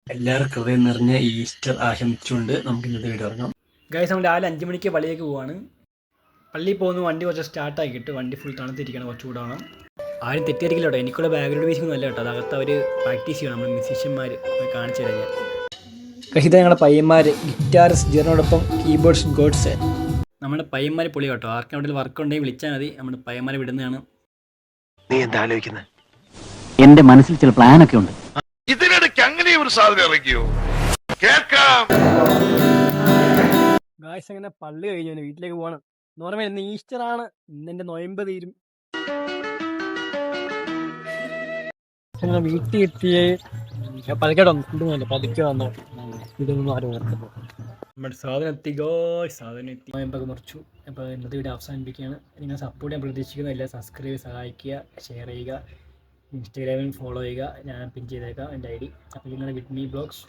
എല്ലാവർക്കും ഹൃദയം നിറഞ്ഞ ഈസ്റ്റർ ആശംസിച്ചുകൊണ്ട് നമുക്ക് ഇന്നത്തെ വീഡിയോ ഇറങ്ങാം. ഗൈസ്, നമ്മൾ രാവിലെ 5 മണിക്ക് പള്ളിയിലേക്ക് പോവാണ്. പള്ളിയിൽ പോകുന്ന വണ്ടി കുറച്ച് സ്റ്റാർട്ടാക്കിയിട്ട് വണ്ടി ഫുൾ തണുത്തിരിക്കണം, കുറച്ച് കൂടാണ്. ആരും തെറ്റിയിരിക്കില്ല കേട്ടോ, എനിക്കുള്ള ബാക്ക്ഗ്രൗണ്ട് മ്യൂസിക് നല്ല കേട്ടോ. അതകത്ത് അവർ പ്രാക്ടീസ് ചെയ്യണം, നമ്മൾ മ്യൂസീഷ്യന്മാർ കാണിച്ചു തരാം. ഇത് ഞങ്ങളുടെ പയ്യന്മാർ ഗിറ്റാറിസ്റ്റ് ജിറിനോടൊപ്പം കീബോർഡ്സ് ഗോഡ്സ്. നമ്മുടെ പയ്യന്മാർ പൊളി കേട്ടോ. ആർക്കും അവിടെ വർക്ക് ഉണ്ടെങ്കിൽ വിളിച്ചാൽ മതി, നമ്മുടെ പയ്യന്മാരെ വിടുന്നതാണ്. നീ എന്താ ആലോചിക്കുന്നത്? എന്റെ മനസ്സിൽ ചില പ്ലാനൊക്കെ ഉണ്ട്. ഇതിനിടയ്ക്ക് അങ്ങനെ ഒരു സാധ്യത ഇറക്കിയോ? കേൾക്കാം. ഗായ്സ്, അങ്ങനെ പള്ളി കഴിഞ്ഞു വീട്ടിലേക്ക് പോകണം. നോർമൽ ഇന്ന് ഈസ്റ്റർ ആണ്, ഇന്നെന്റെ നൊയമ്പ് തീരും. വീട്ടിൽ എത്തിയേ പതുക്കെ വന്നു, പതുക്കെ വന്നോ, ഇതൊന്നും ആരും ഓർക്കുന്നു. നമ്മുടെ സാധനം എത്തി ഗോയ്സ്, സാധനം എത്തി. നോയമ്പൊക്കെ മുറിച്ചു. അപ്പോൾ ഇന്നത്തെ വീഡിയോ അവസാനിപ്പിക്കുകയാണ്. നിങ്ങൾ സപ്പോർട്ട് ചെയ്യാൻ പ്രതീക്ഷിക്കുന്നില്ല. സബ്സ്ക്രൈബ്, സഹായിക്കുക, ഷെയർ ചെയ്യുക, ഇൻസ്റ്റാഗ്രാമിൽ ഫോളോ ചെയ്യുക. ഞാൻ പിൻ ചെയ്തേക്കാം എൻ്റെ ID. അപ്പോൾ നിങ്ങളുടെ വിത്ത് മീ ബ്ലോഗ്സ്.